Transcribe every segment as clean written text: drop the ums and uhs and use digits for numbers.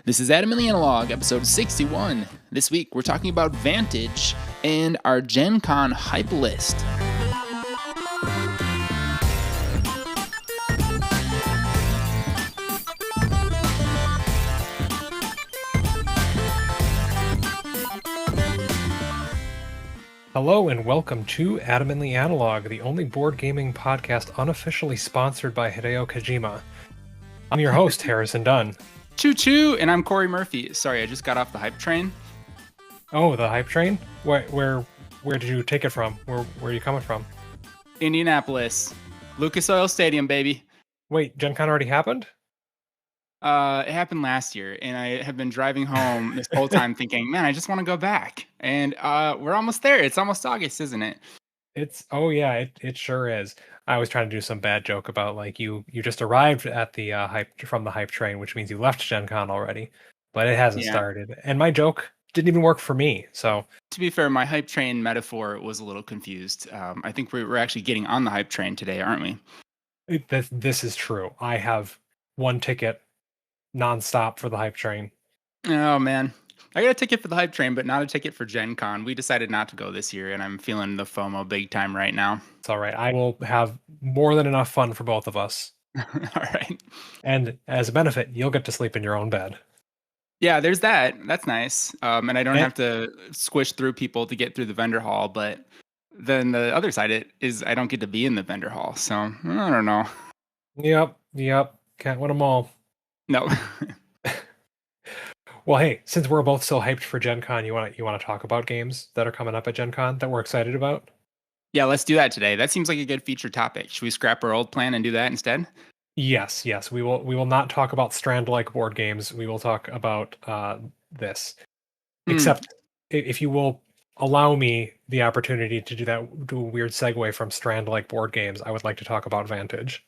This is Adam and the Analog, episode 61. This week, we're talking about Vantage and our Gen Con hype list. Hello and welcome to Adam and the Analog, the only board gaming podcast unofficially sponsored by Hideo Kojima. I'm your host, Harrison Dunn. Choo choo, and I'm Corey Murphy. Sorry, I just got off the hype train. Oh, the hype train? Where did you take it from? Where are you coming from? Indianapolis. Lucas Oil Stadium, baby. Wait, Gen Con already happened? It happened last year, and I have been driving home this whole time thinking, man, I just want to go back. And we're almost there. It's almost August, isn't it? It sure is. I was trying to do some bad joke about like you just arrived at the hype train, which means you left Gen Con already, but it hasn't started. And my joke didn't even work for me. So to be fair, my hype train metaphor was a little confused. I think we're actually getting on the hype train today, aren't we? This is true. I have one ticket nonstop for the hype train. Oh man, I got a ticket for the hype train, but not a ticket for Gen Con. We decided not to go this year, and I'm feeling the FOMO big time right now. It's all right. I will have more than enough fun for both of us. All right. And as a benefit, you'll get to sleep in your own bed. Yeah, there's that. That's nice. And I don't have to squish through people to get through the vendor hall. But then the other side is I don't get to be in the vendor hall. So I don't know. Yep. Can't win them all. No. Well, hey, since we're both so hyped for Gen Con, you want to talk about games that are coming up at Gen Con that we're excited about? Yeah, let's do that today. That seems like a good feature topic. Should we scrap our old plan and do that instead? Yes. We will not talk about Strand-like board games. We will talk about this. Except if you will allow me the opportunity to do a weird segue from Strand-like board games, I would like to talk about Vantage.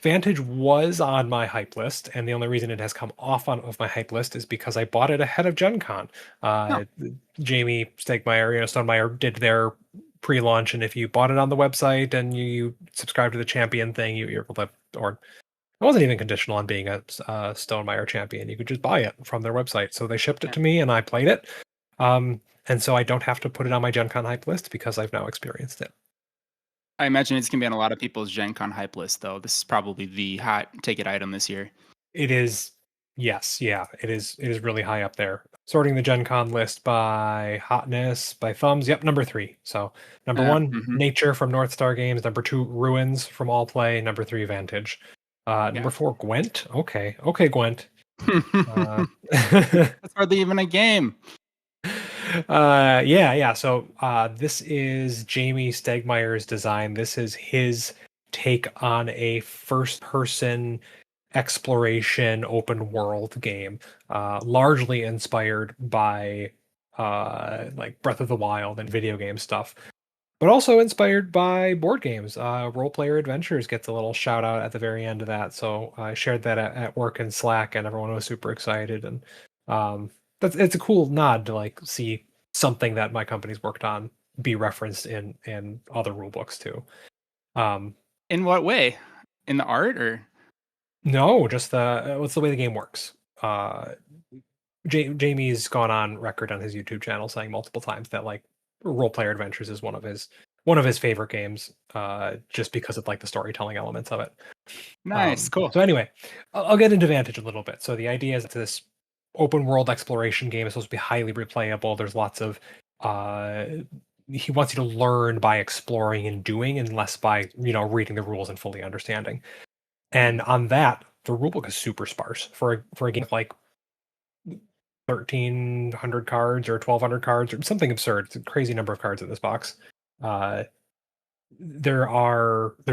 Vantage was on my hype list, and the only reason it has come off of my hype list is because I bought it ahead of Gen Con. Jamie Stegmaier, Stonemaier did their pre-launch, and if you bought it on the website and you subscribe to the champion thing, you're able to, or it wasn't even conditional on being a Stonemaier champion. You could just buy it from their website. So they shipped it to me, and I played it. And so I don't have to put it on my Gen Con hype list because I've now experienced it. I imagine it's going to be on a lot of people's Gen Con hype list, though. This is probably the hot ticket item this year. It is. Yes. Yeah, it is really high up there. Sorting the Gen Con list by hotness, by thumbs. Yep, number 3. So number 1, Nature from North Star Games. Number 2, Ruins from All Play. Number 3, Vantage. Number 4, Gwent. Okay, Gwent. That's hardly even a game. Yeah. So this is Jamie Stegmaier's design. This is his take on a first-person exploration open world game, largely inspired by like Breath of the Wild and video game stuff, but also inspired by board games. Role Player Adventures gets a little shout out at the very end of that. So I shared that at work in Slack, and everyone was super excited. And it's a cool nod to like see something that my company's worked on be referenced in other rule books too. In what way? In the art or? No, just what's the way the game works. Jamie's gone on record on his YouTube channel saying multiple times that like Role Player Adventures is one of his favorite games, just because of like the storytelling elements of it. Nice, cool. So anyway, I'll get into Vantage a little bit. So the idea is this open world exploration game is supposed to be highly replayable. There's lots of he wants you to learn by exploring and doing, and less by reading the rules and fully understanding. And on that, the rulebook is super sparse for a game like 1,300 cards or 1,200 cards or something absurd. It's a crazy number of cards in this box. There's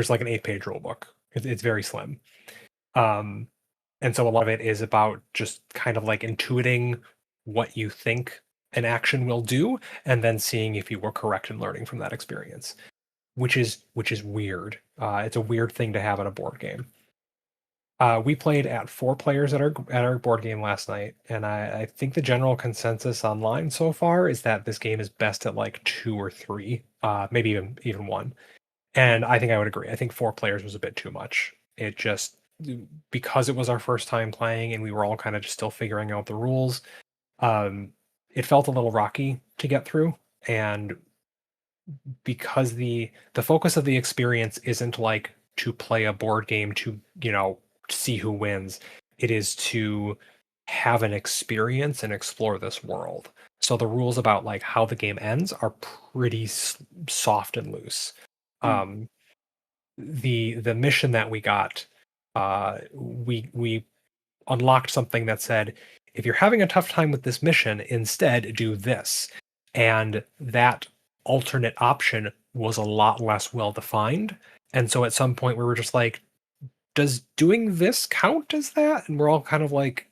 like an 8-page rulebook. It's very slim. And so a lot of it is about just kind of like intuiting what you think an action will do, and then seeing if you were correct in learning from that experience, which is weird. It's a weird thing to have in a board game. We played at 4 players at our board game last night, and I think the general consensus online so far is that this game is best at like 2 or 3, maybe even 1. And I think I would agree. I think 4 players was a bit too much. It just, because it was our first time playing and we were all kind of just still figuring out the rules, um, it felt a little rocky to get through. And because the focus of the experience isn't like to play a board game to, see who wins. It is to have an experience and explore this world. So the rules about like how the game ends are pretty soft and loose. Hmm. Um, the mission that we got, we unlocked something that said, if you're having a tough time with this mission, instead do this. And that alternate option was a lot less well defined. And so at some point we were just like, does doing this count as that? And we're all kind of like,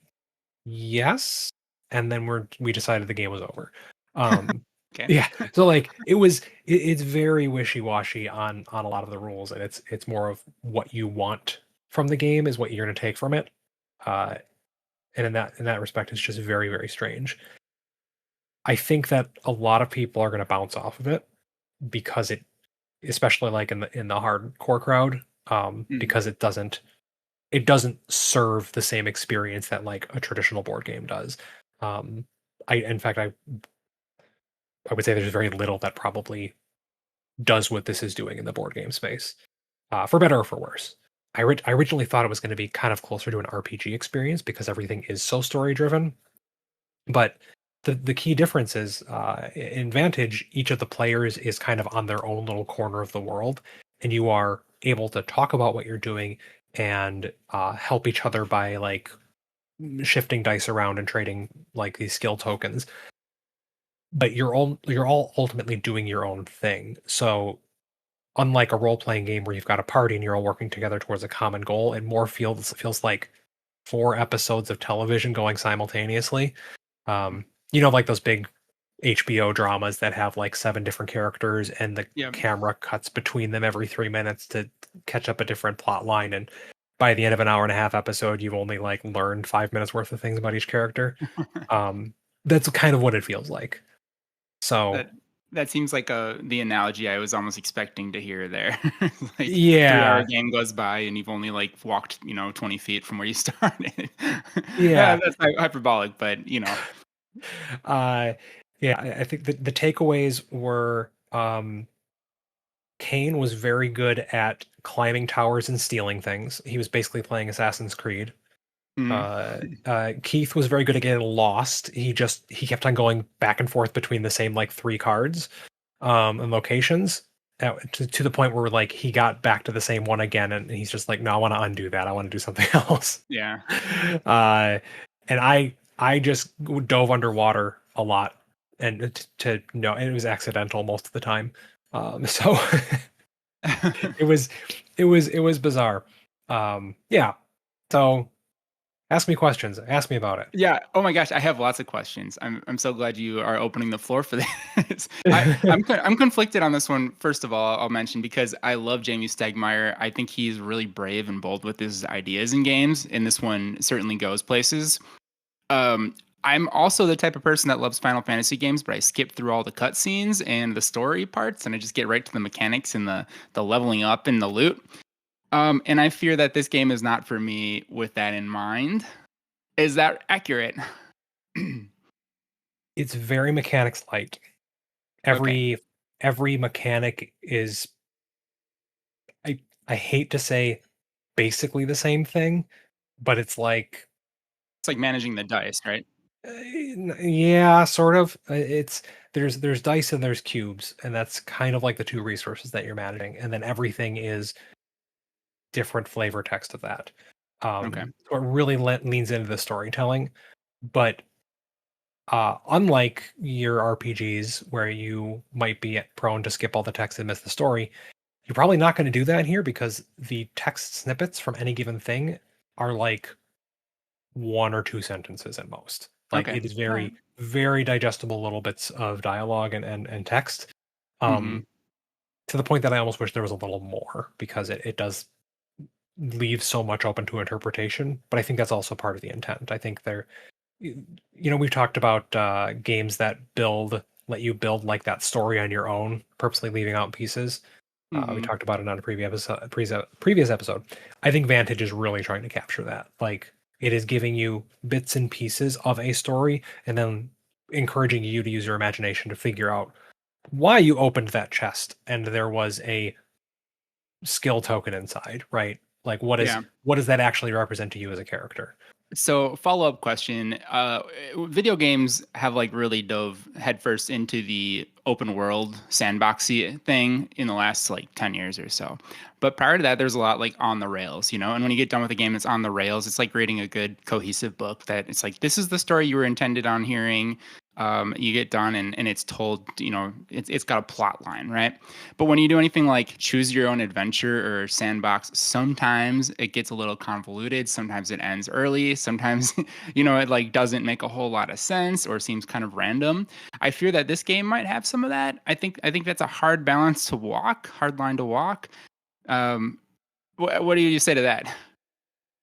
yes. And then we decided the game was over. Um Okay. yeah. So like it's very wishy-washy on a lot of the rules, and it's more of what you want from the game is what you're gonna take from it. Uh and in that respect, it's just very, very strange. I think that a lot of people are going to bounce off of it because it, especially like in the hardcore crowd, Hmm. because it doesn't serve the same experience that like a traditional board game does. Um, in fact, I would say there's very little that probably does what this is doing in the board game space, for better or for worse. I originally thought it was going to be kind of closer to an RPG experience because everything is so story driven. But the key difference is, in Vantage, each of the players is kind of on their own little corner of the world, and you are able to talk about what you're doing and help each other by like shifting dice around and trading like these skill tokens. But you're all ultimately doing your own thing. So unlike a role playing game where you've got a party and you're all working together towards a common goal, it more feels like four episodes of television going simultaneously. Like those big HBO dramas that have like seven different characters and the Yeah. camera cuts between them every 3 minutes to catch up a different plot line. And by the end of an hour and a half episode, you've only like learned 5 minutes worth of things about each character. Um, that's kind of what it feels like. So That that seems like the analogy I was almost expecting to hear there. Like 3 hour yeah, game goes by and you've only like walked, 20 feet from where you started. yeah, That's hyperbolic, but uh, yeah. I think the takeaways were, Kane was very good at climbing towers and stealing things. He was basically playing Assassin's Creed. mm, Keith was very good at getting lost. He kept on going back and forth between the same like three cards, and locations, to the point where like he got back to the same one again, and he's just like, no, I want to undo that. I want to do something else. yeah. uh, and I just dove underwater a lot, and and it was accidental most of the time. So it was it was bizarre. Yeah. So ask me questions. Ask me about Yeah. Oh my gosh, I have lots of questions. I'm so glad you are opening the floor for this. it. I'm conflicted on this one. First of all, I'll mention because I love Jamie Stegmaier. I think he's really brave and bold with his ideas in games, and this one certainly goes places. Um, I'm also the type of person that loves Final Fantasy games, but I skip through all the cutscenes and the story parts, and I just get right to the mechanics and the leveling up and the loot. And I fear that this game is not for me with that in mind. Is that accurate? It's very mechanics light. Okay. Every mechanic is, I hate to say basically the same thing, but it's like, It's like managing the dice, right? yeah, sort of. It's there's dice and there's cubes, and that's kind of like the two resources that you're managing, and then everything is different flavor text of that. Okay. So it really leans into the storytelling, but unlike your RPGs where you might be prone to skip all the text and miss the story, you're probably not going to do that here because the text snippets from any given thing are like one or two sentences at most. Like Okay. it is All right. very, very digestible little bits of dialogue and text. Mm-hmm. Um, to the point that I almost wish there was a little more because it does leave so much open to interpretation. But I think that's also part of the intent. I think we've talked about games that let you build like that story on your own, purposely leaving out pieces. We Hmm. talked about it on a previous episode. I think Vantage is really trying to capture that. Like, it is giving you bits and pieces of a story and then encouraging you to use your imagination to figure out why you opened that chest and there was a skill token inside, right? Like, Yeah. what does that actually represent to you as a character? So, follow-up question. Video games have like really dove headfirst into the open world sandboxy thing in the last like 10 years or so. But prior to that, there's a lot like on the rails, you know? And when you get done with a game that's on the rails, it's like reading a good cohesive book that it's like, this is the story you were intended on hearing. You get done and it's told, you know, it's got a plot line, right? But when you do anything like choose your own adventure or sandbox, sometimes it gets a little convoluted. Sometimes it ends early. Sometimes, you know, it like doesn't make a whole lot of sense or seems kind of random. I fear that this game might have some of that. I think that's a hard balance to walk, hard line to walk. Um, what do you say to that?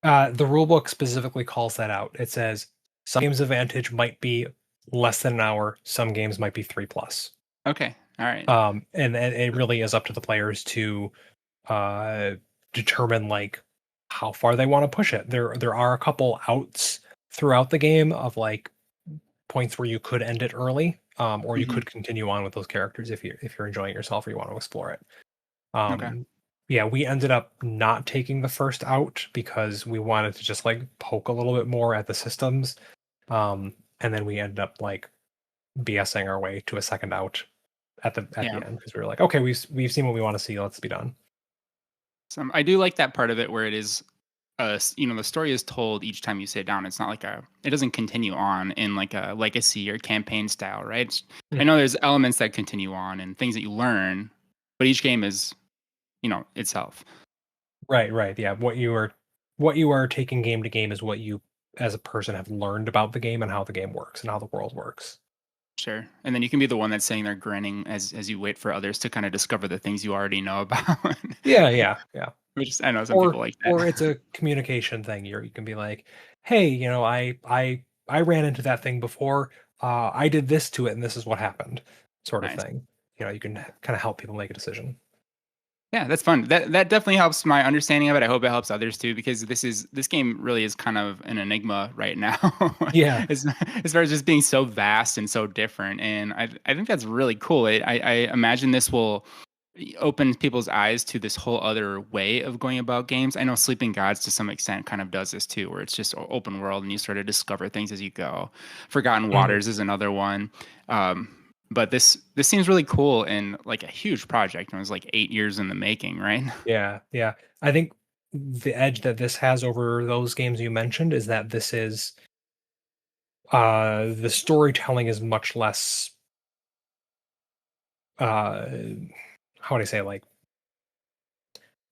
The rulebook specifically calls that out. It says some games of Vantage might be less than an hour, some games might be 3+. Okay, all right. And it really is up to the players to uh determine like how far they want to push it. There are a couple outs throughout the game of like points where you could end it early, or you Hmm. could continue on with those characters if you're enjoying yourself or you want to explore it. Okay. Yeah, we ended up not taking the first out because we wanted to just like poke a little bit more at the systems. And then we ended up like BSing our way to a second out at Yeah. the end because we were like, okay, we've seen what we want to see. Let's be done. I do like that part of it where it is you know, the story is told each time you sit down. It's not like it doesn't continue on in like a legacy or campaign style, right? I Mhm. know there's elements that continue on and things that you learn, but each game is, you know, itself. Right, right. Yeah, what you are taking game to game is what you as a person have learned about the game and how the game works and how the world works. Sure. And then you can be the one that's sitting there grinning as you wait for others to kind of discover the things you already know about. Yeah, yeah, yeah. Which is, I know some Or people like that. or it's a communication thing. You can be like, "Hey, I ran into that thing before. I did this to it, and this is what happened," sort of Nice. thing. You can kind of help people make a decision. Yeah, that's fun. That definitely helps my understanding of it. I hope it helps others too, because this game really is kind of an enigma right now, Yeah, as far as just being so vast and so different. And I think that's really cool. I imagine this will open people's eyes to this whole other way of going about games. I know Sleeping Gods to some extent kind of does this too, where it's just open world and you sort of discover things as you go. Forgotten mhm, Waters is another one. Um, but this seems really cool and like a huge project. And it was like 8 years in the making, right? yeah, yeah. I think the edge that this has over those games you mentioned is that this is the storytelling is much less uh how would I say, like,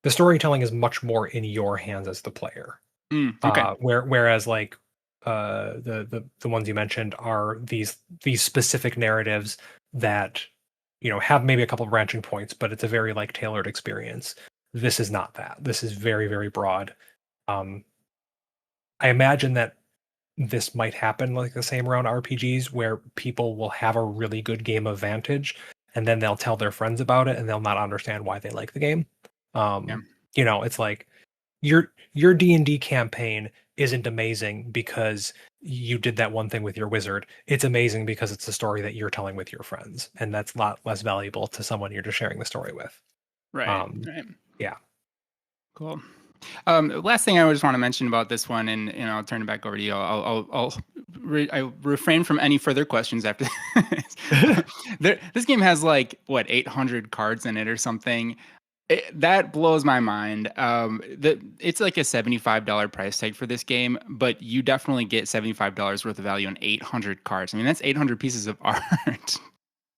the storytelling is much more in your hands as the player. Okay. Whereas like the ones you mentioned are these specific narratives that have maybe a couple of branching points, but it's a very like tailored experience. This is not that. This is very, very broad. Um, I imagine that this might happen like the same around RPGs where people will have a really good game of Vantage and then they'll tell their friends about it and they'll not understand why they like the game. Yeah. It's like your D&D campaign isn't amazing because you did that one thing with your wizard. It's amazing because it's a story that you're telling with your friends, and that's a lot less valuable to someone you're just sharing the story with. Right. Um, Right. yeah. Cool. Last thing I just want to mention about this one, and I'll turn it back over to you. I refrain from any further questions after this. This game has like what 800 cards in it or something. That blows my mind. It's like a $75 price tag for this game, but you definitely get $75 worth of value on 800 cards. I mean, that's 800 pieces of art.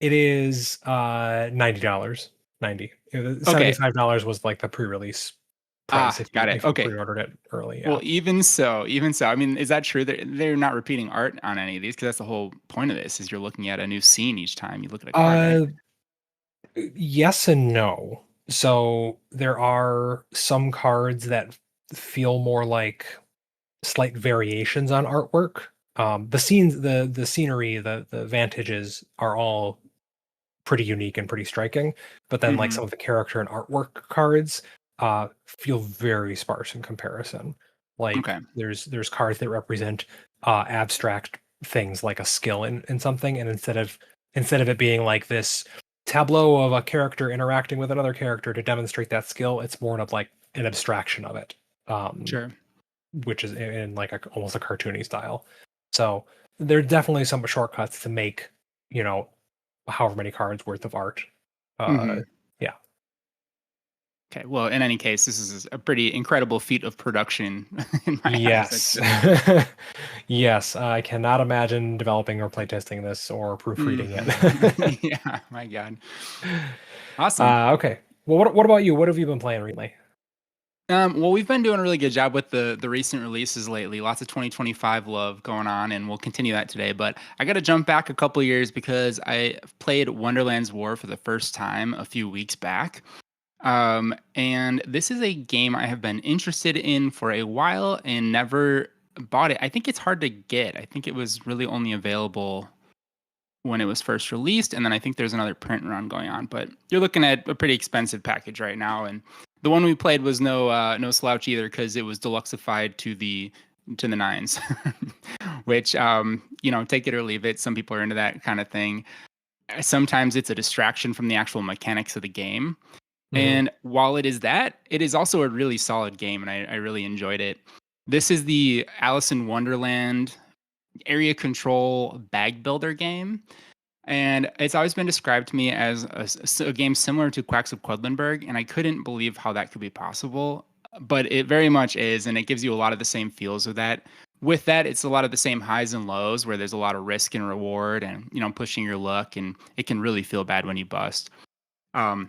It is $90. 90. Okay. $75 was like the pre-release price Ah, if you got it. if you Okay. pre-ordered it early. Well, Yeah. even so. I mean, is that true? They're not repeating art on any of these because that's the whole point of this. Is you're looking at a new scene each time you look at a card, right? Uh yes and no. So there are some cards that feel more like slight variations on artwork. The scenes, the scenery, the vantages are all pretty unique and pretty striking. But then like Hmm. some of the character and artwork cards feel very sparse in comparison. Like Okay. there's cards that represent abstract things like a skill in something, and instead of it being like this tableau of a character interacting with another character to demonstrate that skill, it's more of like an abstraction of it. Um, Sure. which is in like almost a cartoony style. So there are definitely some shortcuts to make, you know, however many cards worth of art. Uh, Hmm. yeah. Okay. Well, in any case, this is a pretty incredible feat of production in my eyes. I'd Yes. say. Yes. I cannot imagine developing or playtesting this or proofreading Mhm. it. Yeah. My God. Awesome. Okay. Well, what about you? What have you been playing recently? Well, we've been doing a really good job with the recent releases lately. Lots of 2025 love going on, and we'll continue that today. But I got to jump back a couple years because I played Wonderland's War for the first time a few weeks back. And this is a game I have been interested in for a while and never bought it. I think it's hard to get. I think it was really only available when it was first released, and then I think there's another print run going on. But you're looking at a pretty expensive package right now, and the one we played was no slouch either because it was deluxeified to the nines, which take it or leave it. Some people are into that kind of thing. Sometimes it's a distraction from the actual mechanics of the game. Mhm. And while it is that, it is also a really solid game, and I really enjoyed it. This is the Alice in Wonderland area control bag builder game. And it's always been described to me as a game similar to Quacks of Quedlinburg, and I couldn't believe how that could be possible. But it very much is, and it gives you a lot of the same feels of that. With that, it's a lot of the same highs and lows where there's a lot of risk and reward and, pushing your luck, and it can really feel bad when you bust. Um,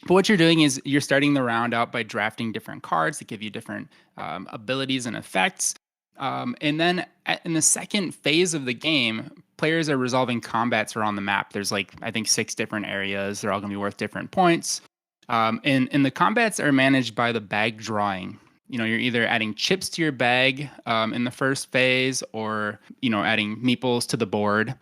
but what you're doing is you're starting the round out by drafting different cards that give you different abilities and effects. And then in the second phase of the game, players are resolving combats around the map. There's like, I think, 6 different areas. They're all going to be worth different points. And the combats are managed by the bag drawing. You're either adding chips to your bag in the first phase or, adding meeples to the board.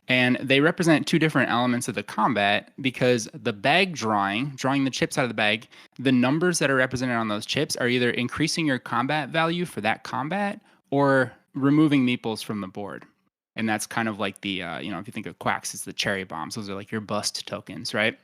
And they represent 2 different elements of the combat because the bag drawing the chips out of the bag, the numbers that are represented on those chips are either increasing your combat value for that combat or removing meeples from the board. And that's kind of like the, if you think of quacks, it's the cherry bombs. Those are like your bust tokens, right?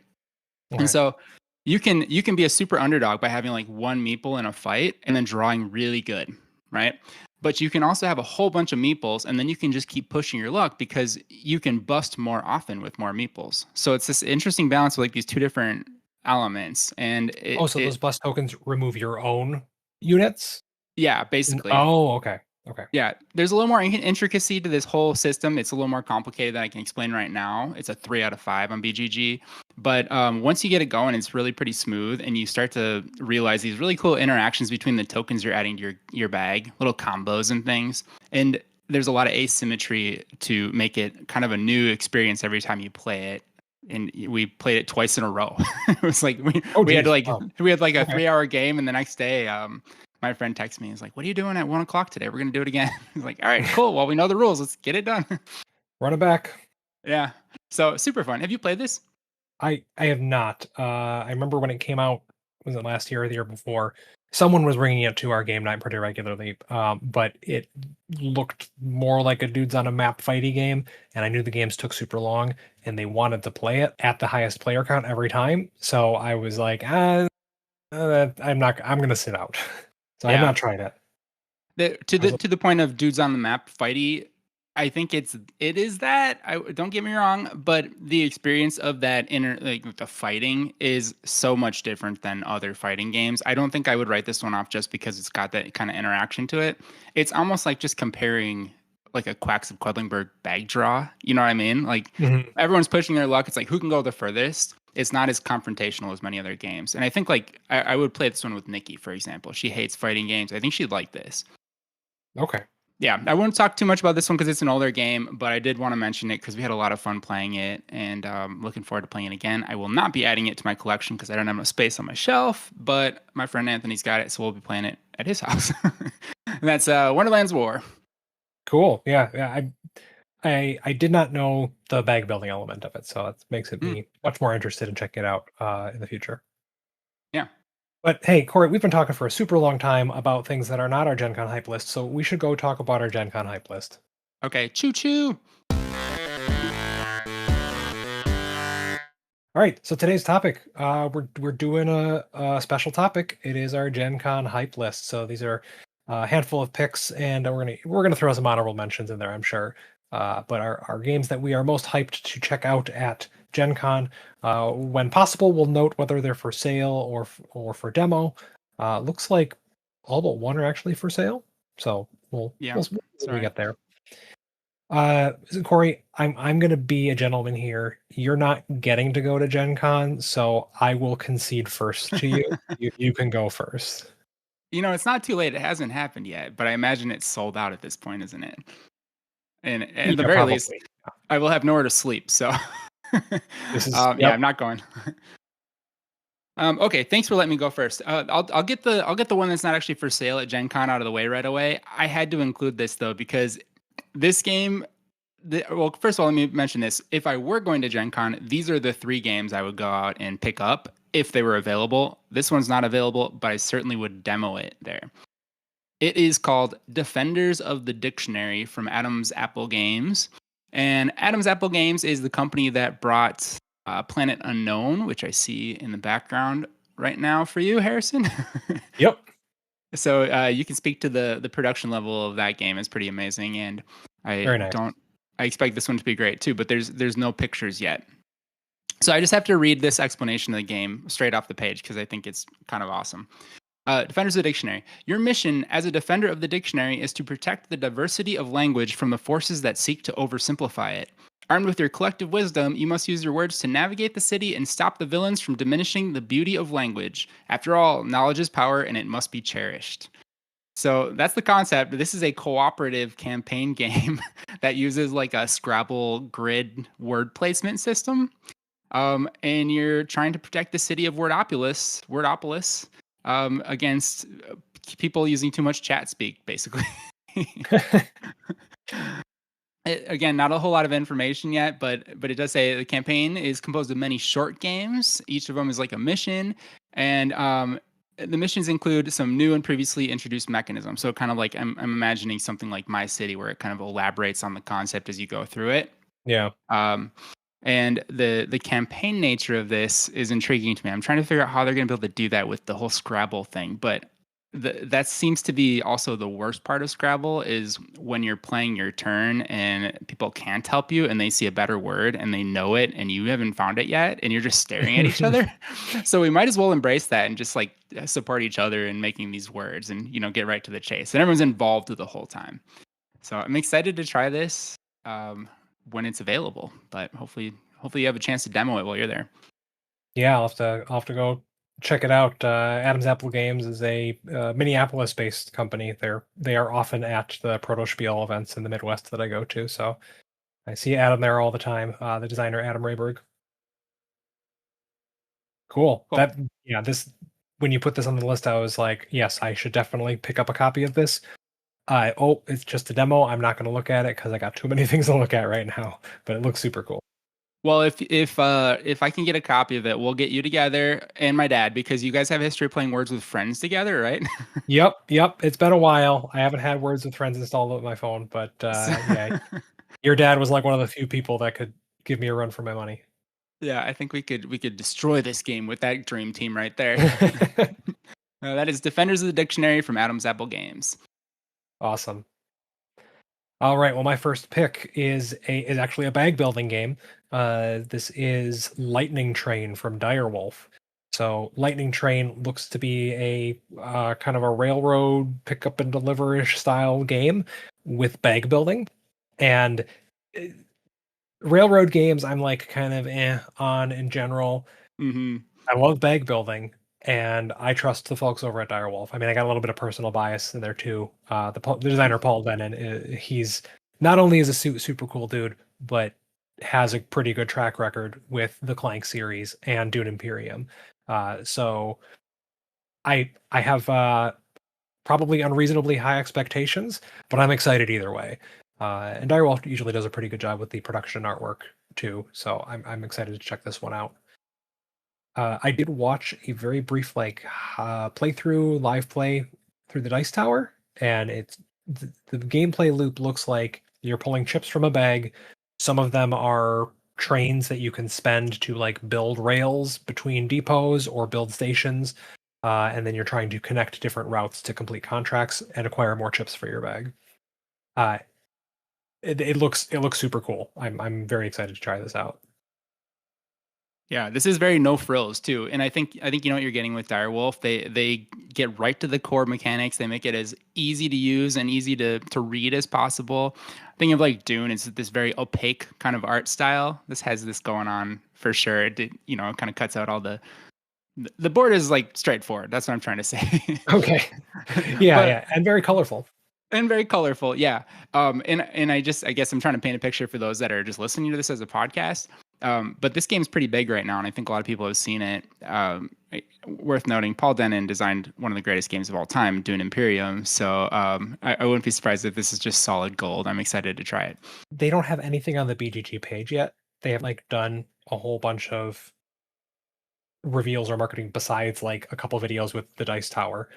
And Okay. so you can be a super underdog by having like one meeple in a fight and then drawing really good, right? But you can also have a whole bunch of meeples and then you can just keep pushing your luck because you can bust more often with more meeples. So it's this interesting balance of like these 2 different elements. And Oh, it so those it bus tokens remove your own units? yeah, basically. Oh, okay. Okay. Yeah, there's a little more intricacy to this whole system. It's a little more complicated than I can explain right now. It's a 3 out of 5 on BGG, but once you get it going, it's really pretty smooth, and you start to realize these really cool interactions between the tokens you're adding to your bag, little combos and things. And there's a lot of asymmetry to make it kind of a new experience every time you play it. And we played it twice in a row. It was like we Oh, we had geez. like Oh, we had like a okay. 3 hour game, and the next day, my friend texts me. He's like, "What are you doing at 1 o'clock today? We're gonna do it again." He's like, "All right, cool. Well, we know the rules. Let's get it done." Run it back. Yeah. So super fun. Have you played this? I have not. I remember when it came out, was it last year or the year before? Someone was bringing it to our game night pretty regularly, but it looked more like a dudes on a map fighty game, and I knew the games took super long, and they wanted to play it at the highest player count every time. So I was like, I'm not. I'm gonna sit out. So I have Yeah. not tried it. The, to I was the to the point of dudes on the map fighty, I think it is that. I don't get me wrong, but the experience of that like the fighting is so much different than other fighting games. I don't think I would write this one off just because it's got that kind of interaction to it. It's almost like just comparing like a Quacks of Quedlinburg bag draw. You know what I mean? Like Mhm. everyone's pushing their luck. It's like who can go the furthest. It's not as confrontational as many other games. And I think like I would play this one with Nikki, for example. She hates fighting games. I think she'd like this. Okay. Yeah, I won't talk too much about this one because it's an older game, but I did want to mention it because we had a lot of fun playing it, and looking forward to playing it again. I will not be adding it to my collection because I don't have enough space on my shelf, but my friend Anthony's got it, so we'll be playing it at his house. And that's Wonderland's War. Cool. Yeah. Yeah. I did not know the bag building element of it, so that makes it Mm, me much more interested in checking it out in the future. yeah. But hey, Corey, we've been talking for a super long time about things that are not our Gen Con hype list, so we should go talk about our Gen Con hype list. Okay. Choo choo. All right, so today's topic, we're doing a special topic. It is our Gen Con hype list. So these are a handful of picks, and we're gonna throw some honorable mentions in there, I'm sure. But our games that we are most hyped to check out at Gen Con, when possible, we'll note whether they're for sale or for demo. Looks like all but one are actually for sale, so Yeah. we'll see when we Sorry. get there. Corey, I'm gonna be a gentleman here. You're not getting to go to Gen Con, so I will concede first to you. You can go first. It's not too late. It hasn't happened yet, but I imagine it's sold out at this point, isn't it? And at the Yeah, very least, probably. I will have nowhere to sleep. So, This is yeah, yep. I'm not going. Okay, thanks for letting me go first. I'll get the one that's not actually for sale at Gen Con out of the way right away. I had to include this though because this game. Well, first of all, let me mention this. If I were going to Gen Con, these are the three games I would go out and pick up if they were available. This one's not available, but I certainly would demo it there. It is called Defenders of the Dictionary from Adam's Apple Games. And Adam's Apple Games is the company that brought Planet Unknown, which I see in the background right now for you, Harrison. Yep. So you can speak to the production level of that game. It's pretty amazing, and I Very nice. don't. I expect this one to be great too, but there's no pictures yet. So I just have to read this explanation of the game straight off the page because I think it's kind of awesome. Defenders of the Dictionary. Your mission as a defender of the dictionary is to protect the diversity of language from the forces that seek to oversimplify it. Armed with your collective wisdom, you must use your words to navigate the city and stop the villains from diminishing the beauty of language. After all, knowledge is power and it must be cherished. So that's the concept. This is a cooperative campaign game that uses like a Scrabble grid word placement system. And you're trying to protect the city of Wordopolis, against people using too much chat speak, basically. Again, not a whole lot of information yet, but it does say the campaign is composed of many short games. Each of them is like a mission, and the missions include some new and previously introduced mechanisms. So kind of like I'm imagining something like My City, where it kind of elaborates on the concept as you go through it. Yeah. And the campaign nature of this is intriguing to me. I'm trying to figure out how they're going to be able to do that with the whole Scrabble thing, but that seems to be also the worst part of Scrabble is when you're playing your turn and people can't help you and they see a better word and they know it and you haven't found it yet and you're just staring at each other. So we might as well embrace that and just like support each other in making these words and get right to the chase. And everyone's involved the whole time. So I'm excited to try this when it's available, but hopefully you have a chance to demo it while you're there. Yeah, I'll have to go check it out. Adam's Apple Games is a Minneapolis-based company. They are often at the Proto Spiel events in the Midwest that I go to, so I see Adam there all the time. The designer Adam Rayberg. Cool. Cool. This when you put this on the list, I was like, yes, I should definitely pick up a copy of this. It's just a demo. I'm not going to look at it because I got too many things to look at right now. But it looks super cool. Well, if I can get a copy of it, we'll get you together and my dad because you guys have a history of playing Words with Friends together, right? Yep. It's been a while. I haven't had Words with Friends installed on my phone, but yeah, your dad was like one of the few people that could give me a run for my money. Yeah, I think we could destroy this game with that dream team right there. That is Defenders of the Dictionary from Adam's Apple Games. Awesome. All right. Well, my first pick is actually a bag building game. This is Lightning Train from Direwolf. So Lightning Train looks to be a kind of a railroad pick up and deliver-ish style game with bag building. And railroad games, I'm like kind of on in general. Mm-hmm. I love bag building, and I trust the folks over at Direwolf. I mean, I got a little bit of personal bias in there too. The designer Paul Denon, he's not only is a super cool dude, but has a pretty good track record with the Clank series and Dune Imperium. So I have probably unreasonably high expectations, but I'm excited either way. And Direwolf usually does a pretty good job with the production artwork too, so I'm excited to check this one out. I did watch a very brief playthrough, live play through the Dice Tower, and the gameplay loop looks like you're pulling chips from a bag. Some of them are trains that you can spend to like build rails between depots or build stations, and then you're trying to connect different routes to complete contracts and acquire more chips for your bag. Uh, it looks super cool. I'm very excited to try this out. Yeah, this is very no frills too, and I think you know what you're getting with Direwolf. They get right to the core mechanics. They make it as easy to use and easy to read as possible. Think of like Dune. It's this very opaque kind of art style. This has this going on for sure. You know, it kind of cuts out all the board is like straightforward. That's what I'm trying to say. Okay. Yeah, But yeah, and very colorful. and very colorful, yeah. And I guess I'm trying to paint a picture for those that are just listening to this as a podcast. But this game's pretty big right now, and I think a lot of people have seen it. Worth noting, Paul Dennen designed one of the greatest games of all time, Dune Imperium. So I wouldn't be surprised if this is just solid gold. I'm excited to try it. They don't have anything on the BGG page yet. They have like done a whole bunch of reveals or marketing besides like a couple videos with the Dice Tower.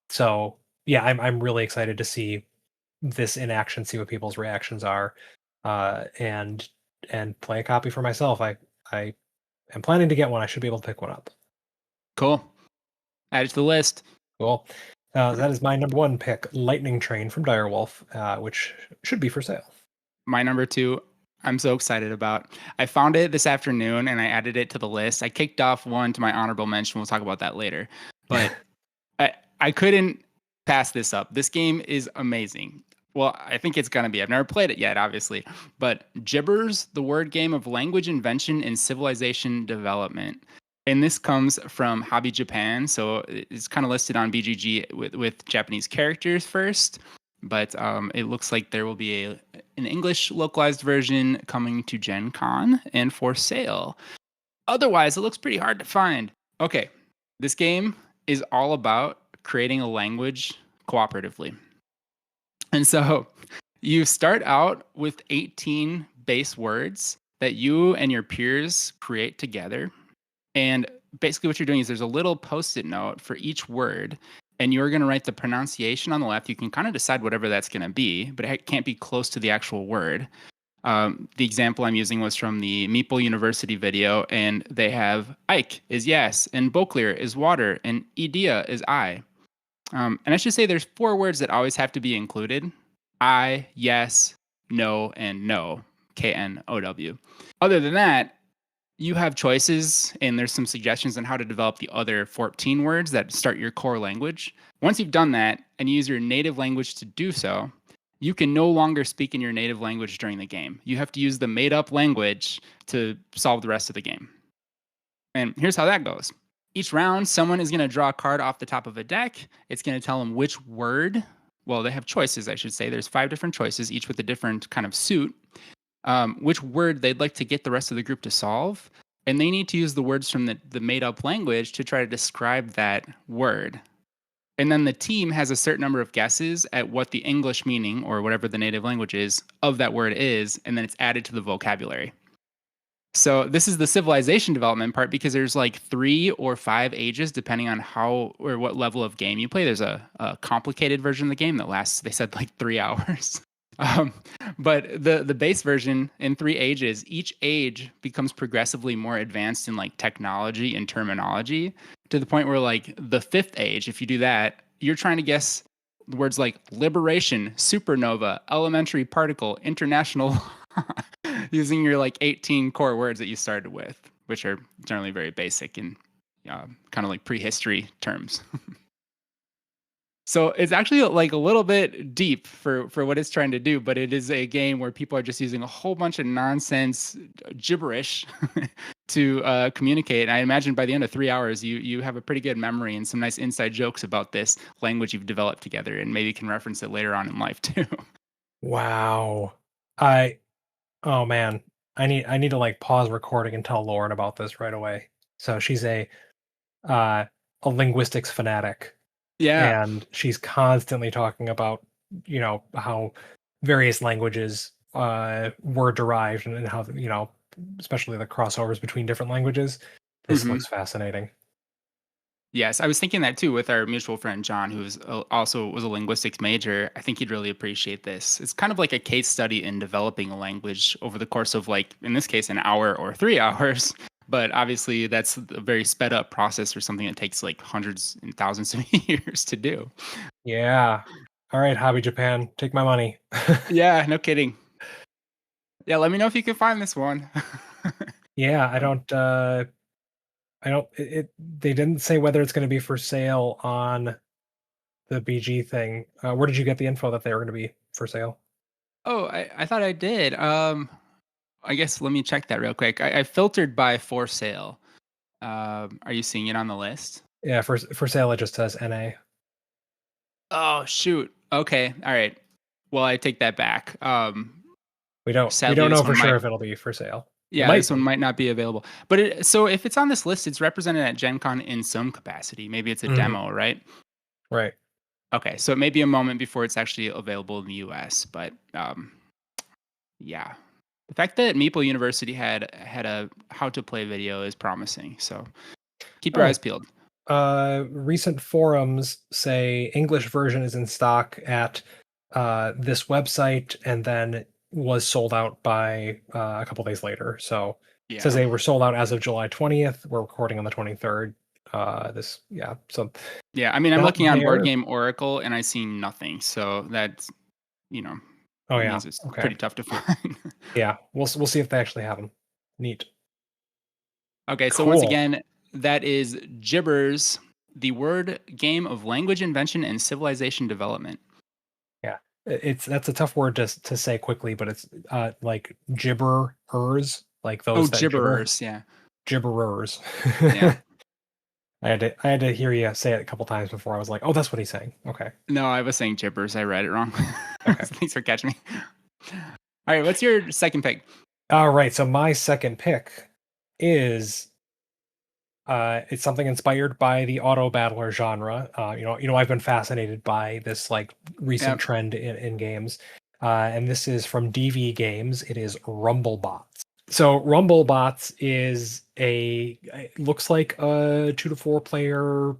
So yeah, I'm really excited to see this in action, see what people's reactions are, and play a copy for myself. I am planning to get one. I should be able to pick one up. Cool. Add it to the list. Cool. That is my number one pick, Lightning Train from Direwolf, which should be for sale. My number two, I'm so excited about. I found it this afternoon and I added it to the list. I kicked off one to my honorable mention. We'll talk about that later. But I couldn't pass this up. This game is amazing. Well, I think it's going to be. I've never played it yet, obviously. But Gibbers, the word game of language invention and civilization development. And this comes from Hobby Japan. So it's kind of listed on BGG with Japanese characters first. But it looks like there will be an English localized version coming to Gen Con and for sale. Otherwise, it looks pretty hard to find. Okay, this game is all about creating a language cooperatively. And so you start out with 18 base words that you and your peers create together. And basically what you're doing is there's a little post-it note for each word, and you're going to write the pronunciation on the left. You can kind of decide whatever that's going to be, but it can't be close to the actual word. The example I'm using was from the Meeple University video, and they have Ike is yes, and Boklir is water, and Idea is I. And I should say there's 4 words that always have to be included. I, yes, no, and no. K-N-O-W. Other than that, you have choices, and there's some suggestions on how to develop the other 14 words that start your core language. Once you've done that and you use your native language to do so, you can no longer speak in your native language during the game. You have to use the made-up language to solve the rest of the game. And here's how that goes. Each round, someone is going to draw a card off the top of a deck. It's going to tell them which word, well, they have choices, I should say. There's 5 different choices, each with a different kind of suit, which word they'd like to get the rest of the group to solve. And they need to use the words from the made-up language to try to describe that word. And then the team has a certain number of guesses at what the English meaning, or whatever the native language is, of that word is, and then it's added to the vocabulary. So this is the civilization development part, because there's like 3 or 5 ages depending on how or what level of game you play. There's a complicated version of the game that lasts, they said, like 3 hours. But the base version in 3 ages, each age becomes progressively more advanced in like technology and terminology, to the point where like the 5th age, if you do that, you're trying to guess words like liberation, supernova, elementary particle, international, using your like 18 core words that you started with, which are generally very basic and kind of like prehistory terms. So it's actually like a little bit deep for what it's trying to do, but it is a game where people are just using a whole bunch of nonsense gibberish to communicate. And I imagine by the end of 3 hours, you have a pretty good memory and some nice inside jokes about this language you've developed together, and maybe can reference it later on in life too. Wow. Oh man, I need to like pause recording and tell Lauren about this right away. So she's a linguistics fanatic. Yeah. And she's constantly talking about, how various languages were derived and how, especially the crossovers between different languages. This Hmm. looks fascinating. Yes, I was thinking that too with our mutual friend John, who's also was a linguistics major. I think he'd really appreciate this. It's kind of like a case study in developing a language over the course of, like, in this case, an hour or 3 hours. But obviously, that's a very sped up process or something that takes like hundreds and thousands of years to do. Yeah. All right, Hobby Japan, take my money. Yeah, no kidding. Yeah, let me know if you can find this one. Yeah, Um, I don't they didn't say whether it's going to be for sale on the BG thing. Where did you get the info that they were going to be for sale? oh, I thought I did. I guess let me check that real quick. I filtered by for sale. Are you seeing it on the list? Yeah, for sale it just says NA. Oh shoot. Okay. All right. Well, I take that back. We Sadly, don't know this for one sure might. if it'll be for sale. It Yeah, might this one be. might not be available. But so if it's on this list, it's represented at Gen Con in some capacity. Maybe it's a Mhm. demo, right? Right. Okay, so it may be a moment before it's actually available in the US. But yeah, the fact that Meeple University had a how to play video is promising. So keep your Oh, eyes peeled. recent forums say English version is in stock at this website and then was sold out by a couple days later. So it says Yeah. they were sold out as of July 20th. We're recording on the 23rd. Yeah. So Yeah, I mean, I'm not looking on Board there. Game Oracle and I see nothing. So that's, you know, Oh that yeah. means it's Okay. pretty tough to find. Yeah. We'll see if they actually have them. Neat. Okay, so once Cool. again, that is Gibbers, the word game of language invention and civilization development. Yeah. That's a tough word to say quickly, but it's like gibberers, like Oh, those that gibber. gibberers, yeah. Gibberers. Yeah. I had to hear you say it a couple times before I was like, oh, that's what he's saying. Okay. No, I was saying gibbers. I read it wrong. Okay. Thanks for catching me. All right, what's your second pick? All right. So my second pick is it's something inspired by the auto battler genre. I've been fascinated by this like recent Yep. trend in games. And this is from DV Games. It is Rumblebots. So Rumblebots is it looks like a 2 to 4 player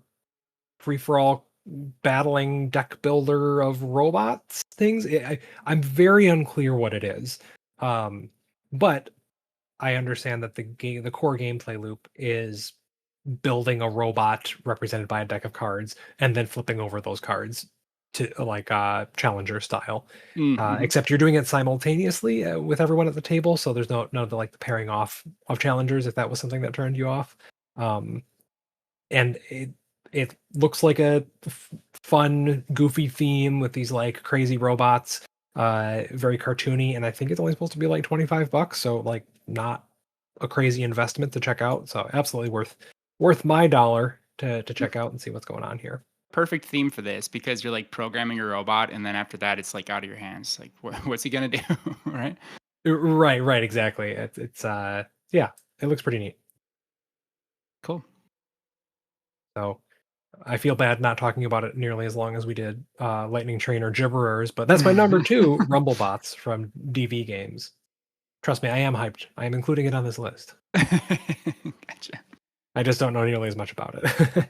free for all battling deck builder of robots things. I'm very unclear what it is, but I understand that the core gameplay loop is building a robot represented by a deck of cards and then flipping over those cards to like challenger style. Mm-hmm. Except you're doing it simultaneously with everyone at the table, so there's no none of the like the pairing off of challengers if that was something that turned you off. Um, and it looks like a fun, goofy theme with these like crazy robots, very cartoony, and I think it's only supposed to be like $25, so like not a crazy investment to check out. So absolutely worth my dollar to check out and see what's going on here. Perfect theme for this because you're like programming your robot, and then after that, it's like out of your hands. Like, what's he gonna do, right? Right, exactly. Yeah, it looks pretty neat. Cool. So I feel bad not talking about it nearly as long as we did Lightning Train or Gibberers, but that's my number two, Rumblebots from DV Games. Trust me, I am hyped. I am including it on this list. Gotcha. I just don't know nearly as much about it.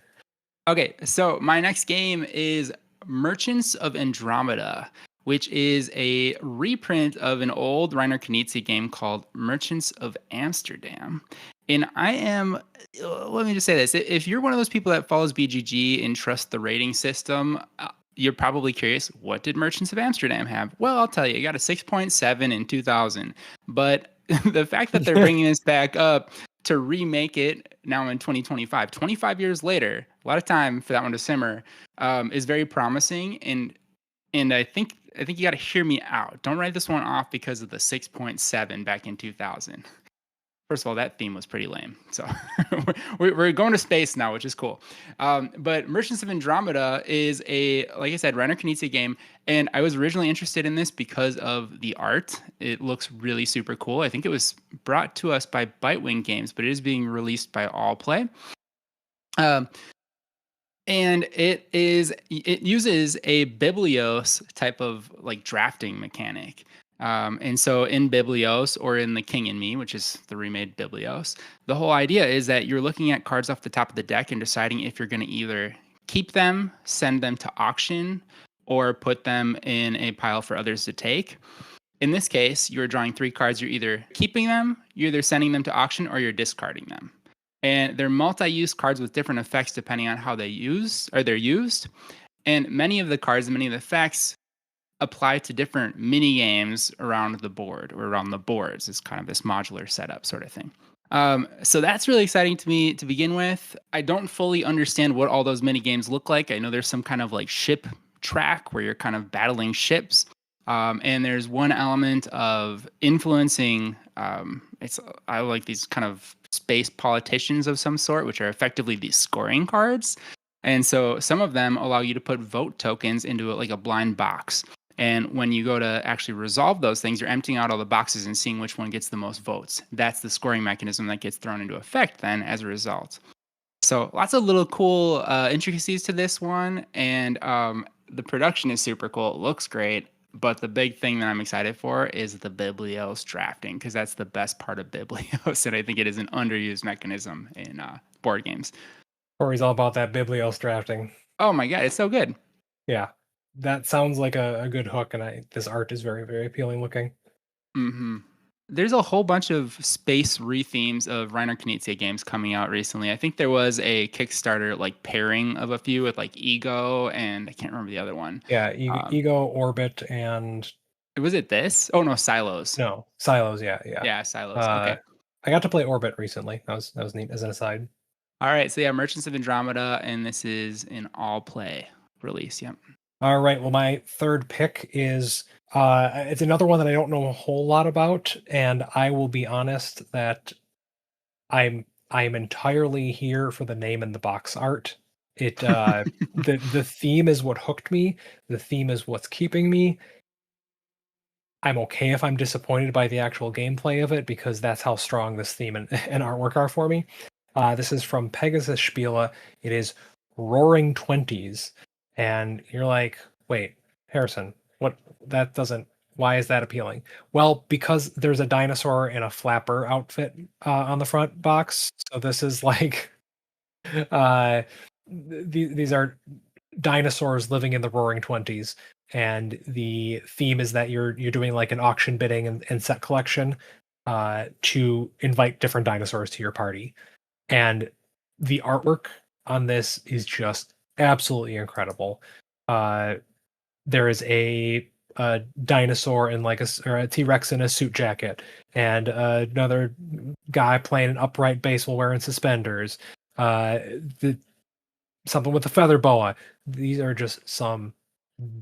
Okay, so my next game is Merchants of Andromeda, which is a reprint of an old Reiner Knizia game called Merchants of Amsterdam. And let me just say this. If you're one of those people that follows BGG and trusts the rating system, you're probably curious, what did Merchants of Amsterdam have? Well, I'll tell you, it got a 6.7 in 2000. But the fact that they're bringing this back up to remake it now in 2025, 25 years later, a lot of time for that one to simmer, is very promising. And I think you got to hear me out. Don't write this one off because of the 6.7 back in 2000. First of all, that theme was pretty lame. So we're going to space now, which is cool. But Merchants of Andromeda is like I said, Reiner Knizia game. And I was originally interested in this because of the art. It looks really super cool. I think it was brought to us by Bitewing Games, but it is being released by All Play. Um, And it uses a Biblios type of like drafting mechanic. And so in Biblios or in the King and Me, which is the remade Biblios, the whole idea is that you're looking at cards off the top of the deck and deciding if you're going to either keep them, send them to auction, or put them in a pile for others to take. In this case, you're drawing 3 cards. You're either keeping them, you're either sending them to auction, or you're discarding them. And they're multi-use cards with different effects depending on how they're used. And many of the cards and many of the effects apply to different mini games around the board or around the boards. It's kind of this modular setup sort of thing. So that's really exciting to me to begin with. I don't fully understand what all those mini games look like. I know there's some kind of like ship track where you're kind of battling ships. And there's one element of influencing. I like these kind of space politicians of some sort, which are effectively these scoring cards. And so some of them allow you to put vote tokens into like a blind box. And when you go to actually resolve those things, you're emptying out all the boxes and seeing which one gets the most votes. That's the scoring mechanism that gets thrown into effect then as a result. So lots of little cool intricacies to this one. And the production is super cool. It looks great. But the big thing that I'm excited for is the Biblios drafting, because that's the best part of Biblios. And I think it is an underused mechanism in board games. Corey's all about that Biblios drafting. Oh my God, it's so good. Yeah, that sounds like a good hook, and this art is very, very appealing looking. Mm-hmm. There's a whole bunch of space rethemes of Reiner Knizia games coming out recently. I think there was a Kickstarter like pairing of a few with like Ego and I can't remember the other one. Yeah, Ego, Orbit, and was it this? Oh no, Silos. No, Silos. Yeah. Yeah, Silos. Okay. I got to play Orbit recently. That was neat as an aside. All right, so yeah, Merchants of Andromeda, and this is an all play release. Yep. All right. Well, my third pick is it's another one that I don't know a whole lot about, and I will be honest that I'm entirely here for the name and the box art. It the theme is what hooked me. The theme is what's keeping me. I'm okay if I'm disappointed by the actual gameplay of it because that's how strong this theme and artwork are for me. This is from Pegasus Spiele. It is Roaring Twenties, and you're like, wait, Harrison, what? That doesn't. Why is that appealing? Well, because there's a dinosaur in a flapper outfit on the front box. So this is like, these are dinosaurs living in the Roaring Twenties, and the theme is that you're doing like an auction bidding and set collection to invite different dinosaurs to your party. And the artwork on this is just absolutely incredible. There is a dinosaur in like a T-Rex in a suit jacket, and another guy playing an upright baseball wearing suspenders. Something with a feather boa. These are just some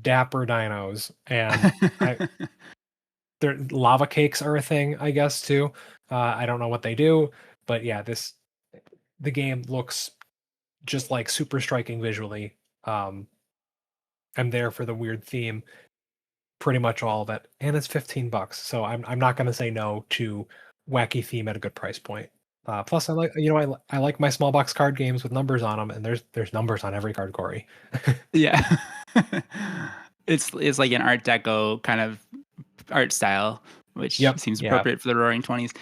dapper dinos, and their lava cakes are a thing, I guess, too. I don't know what they do, but yeah, the game looks just like super striking visually. I'm there for the weird theme, pretty much all of it, and it's $15, so I'm not going to say no to wacky theme at a good price point. Plus, I like I like my small box card games with numbers on them, and there's numbers on every card, Corey. Yeah, it's like an Art Deco kind of art style, which seems appropriate for the Roaring Twenties.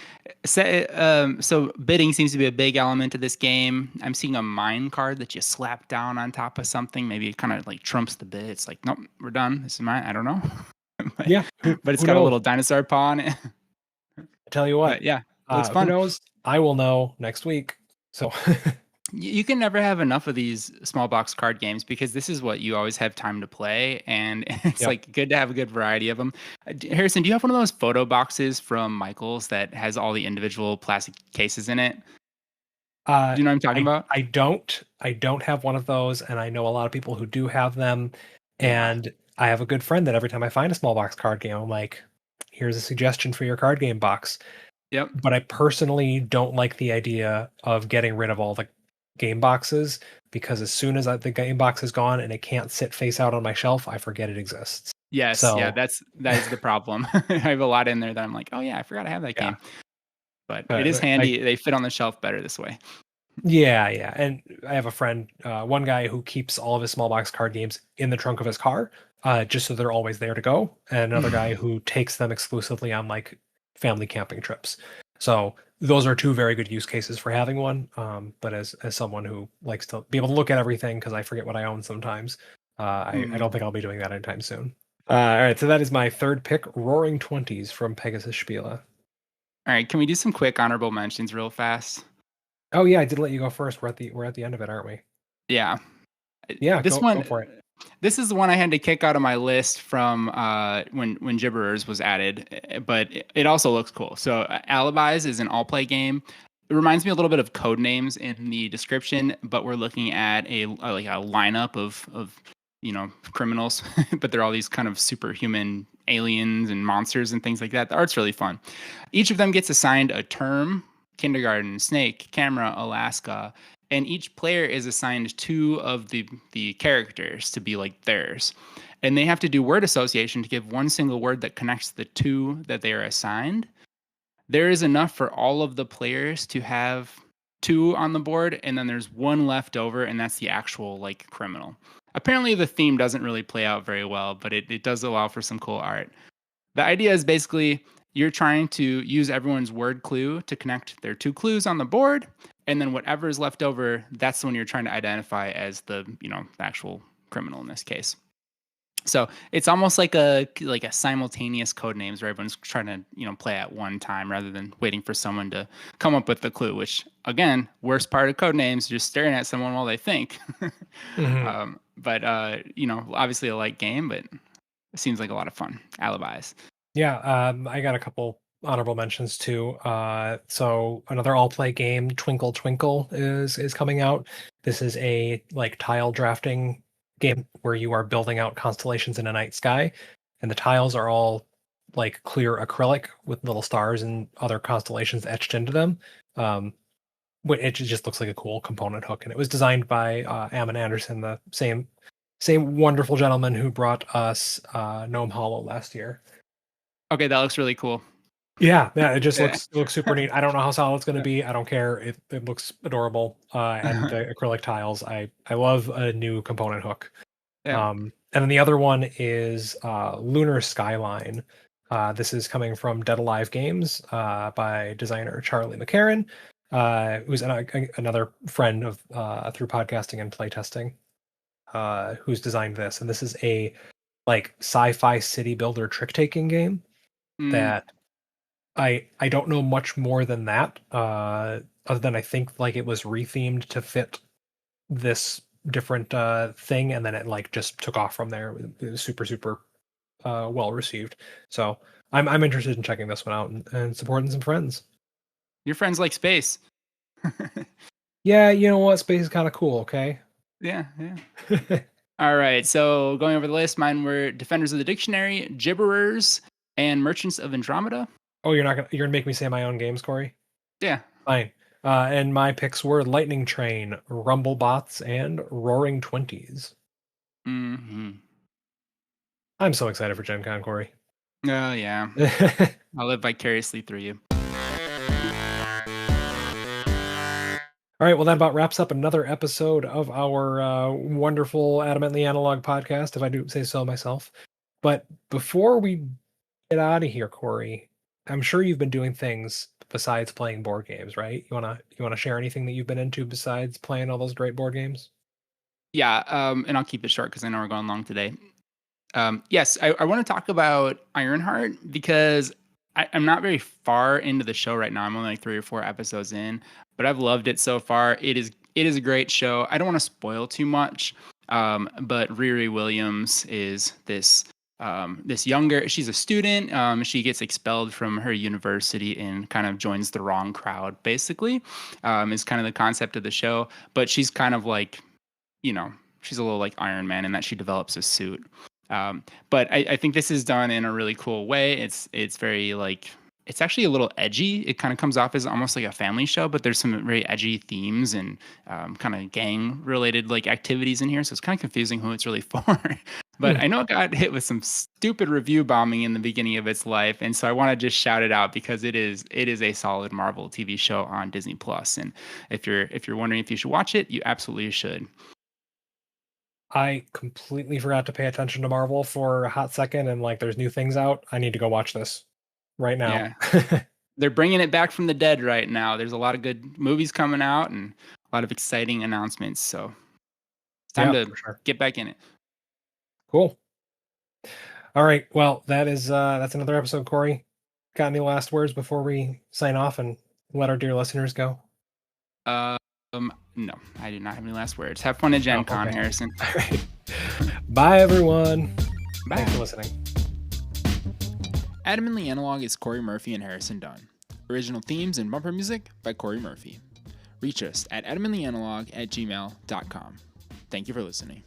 So bidding seems to be a big element of this game. I'm seeing a mine card that you slap down on top of something. Maybe it kind of like trumps the bid. It's like, nope, we're done. This is mine. I don't know. But it's got a little dinosaur paw on it. Tell you what, but yeah, it looks fun. Who knows? I will know next week. So you can never have enough of these small box card games because this is what you always have time to play, and it's like good to have a good variety of them. Harrison, do you have one of those photo boxes from Michaels that has all the individual plastic cases in it? Do you know what I'm talking about? I don't have one of those, and I know a lot of people who do have them. And I have a good friend that every time I find a small box card game, I'm like, here's a suggestion for your card game box. Yep. But I personally don't like the idea of getting rid of all the game boxes, because as soon as the game box is gone and it can't sit face out on my shelf, I forget it exists. Yes, yeah, that is the problem. I have a lot in there that I'm like, oh yeah, I forgot I have that game. But it is handy. They fit on the shelf better this way. Yeah. And I have a friend, one guy who keeps all of his small box card games in the trunk of his car, just so they're always there to go. And another guy who takes them exclusively on like family camping trips. So those are two very good use cases for having one. But as someone who likes to be able to look at everything because I forget what I own sometimes, I don't think I'll be doing that anytime soon. All right, so that is my third pick, Roaring Twenties from Pegasus Spiele. All right, can we do some quick honorable mentions real fast? Oh yeah, I did let you go first. We're at the end of it, aren't we? Yeah. Yeah, This go one, for it. this is the one I had to kick out of my list from when Gibberers was added, but it also looks cool. So Alibis is an all-play game. It reminds me a little bit of Codenames in the description, but we're looking at like a lineup of criminals, but they're all these kind of superhuman aliens and monsters and things like that. The art's really fun. Each of them gets assigned a term: kindergarten, snake, camera, Alaska, and each player is assigned two of the characters to be like theirs. And they have to do word association to give one single word that connects the two that they are assigned. There is enough for all of the players to have two on the board, and then there's one left over, and that's the actual like criminal. Apparently the theme doesn't really play out very well, but it does allow for some cool art. The idea is basically you're trying to use everyone's word clue to connect their two clues on the board, and then whatever is left over, that's the one you're trying to identify as the actual criminal in this case. So it's almost like a simultaneous code names where everyone's trying to play at one time rather than waiting for someone to come up with the clue. Which again, worst part of code names, just staring at someone while they think. But obviously a light game, but it seems like a lot of fun. Alibis. Yeah, I got a couple honorable mentions too. So another all-play game, Twinkle Twinkle, is coming out. This is a like tile drafting game where you are building out constellations in a night sky, and the tiles are all like clear acrylic with little stars and other constellations etched into them. It just looks like a cool component hook, and it was designed by Ammon Anderson, the same wonderful gentleman who brought us Gnome Hollow last year. Okay, that looks really cool. Yeah, it just looks super neat. I don't know how solid it's going to be. I don't care. It looks adorable. And the acrylic tiles, I love a new component hook. Yeah. And then the other one is Lunar Skyline. This is coming from Dead Alive Games by designer Charlie McCarran, who's another friend of through podcasting and playtesting, who's designed this. And this is a like sci-fi city builder trick-taking game that I don't know much more than that, other than I think like it was rethemed to fit this different thing, and then it like just took off from there. It was super well received. So I'm interested in checking this one out and supporting some friends. Your friends like space. Yeah, you know what? Space is kind of cool. Okay. Yeah. All right. So going over the list, mine were Defenders of the Dictionary, Gibberers, and Merchants of Andromeda. Oh, you're gonna make me say my own games, Corey? Yeah. Fine. And my picks were Lightning Train, Rumblebots, and Roaring Twenties. Mm-hmm. I'm so excited for Gen Con, Corey. Oh, yeah. I'll live vicariously through you. All right, well, that about wraps up another episode of our wonderful Adamantly Analog podcast, if I do say so myself. But before we get out of here, Corey, I'm sure you've been doing things besides playing board games, right? You wanna share anything that you've been into besides playing all those great board games? Yeah, and I'll keep it short because I know we're going long today. Yes, I want to talk about Ironheart because I'm not very far into the show right now. I'm only like 3 or 4 episodes in, but I've loved it so far. It is a great show. I don't want to spoil too much, but Riri Williams is this younger. She's a student. She gets expelled from her university and kind of joins the wrong crowd. Basically, is kind of the concept of the show. But she's kind of like, she's a little like Iron Man in that she develops a suit. But I think this is done in a really cool way. It's very like, it's actually a little edgy. It kind of comes off as almost like a family show, but there's some very edgy themes and kind of gang related like activities in here. So it's kind of confusing who it's really for. But I know it got hit with some stupid review bombing in the beginning of its life, and so I want to just shout it out because it is a solid Marvel TV show on Disney Plus. And if you're wondering if you should watch it, you absolutely should. I completely forgot to pay attention to Marvel for a hot second, and like, there's new things out. I need to go watch this right now. Yeah. They're bringing it back from the dead right now. There's a lot of good movies coming out and a lot of exciting announcements. So it's time Yeah, to for sure. get back in it. Cool. All right. Well, that's another episode, Corey. Got any last words before we sign off and let our dear listeners go? No, I do not have any last words. Have fun at Gen Con, okay. Harrison. All right. Bye, everyone. Bye. Thanks for listening. Adamantly Analog is Corey Murphy and Harrison Dunn. Original themes and bumper music by Corey Murphy. Reach us at adamantlyanalog@gmail.com. Thank you for listening.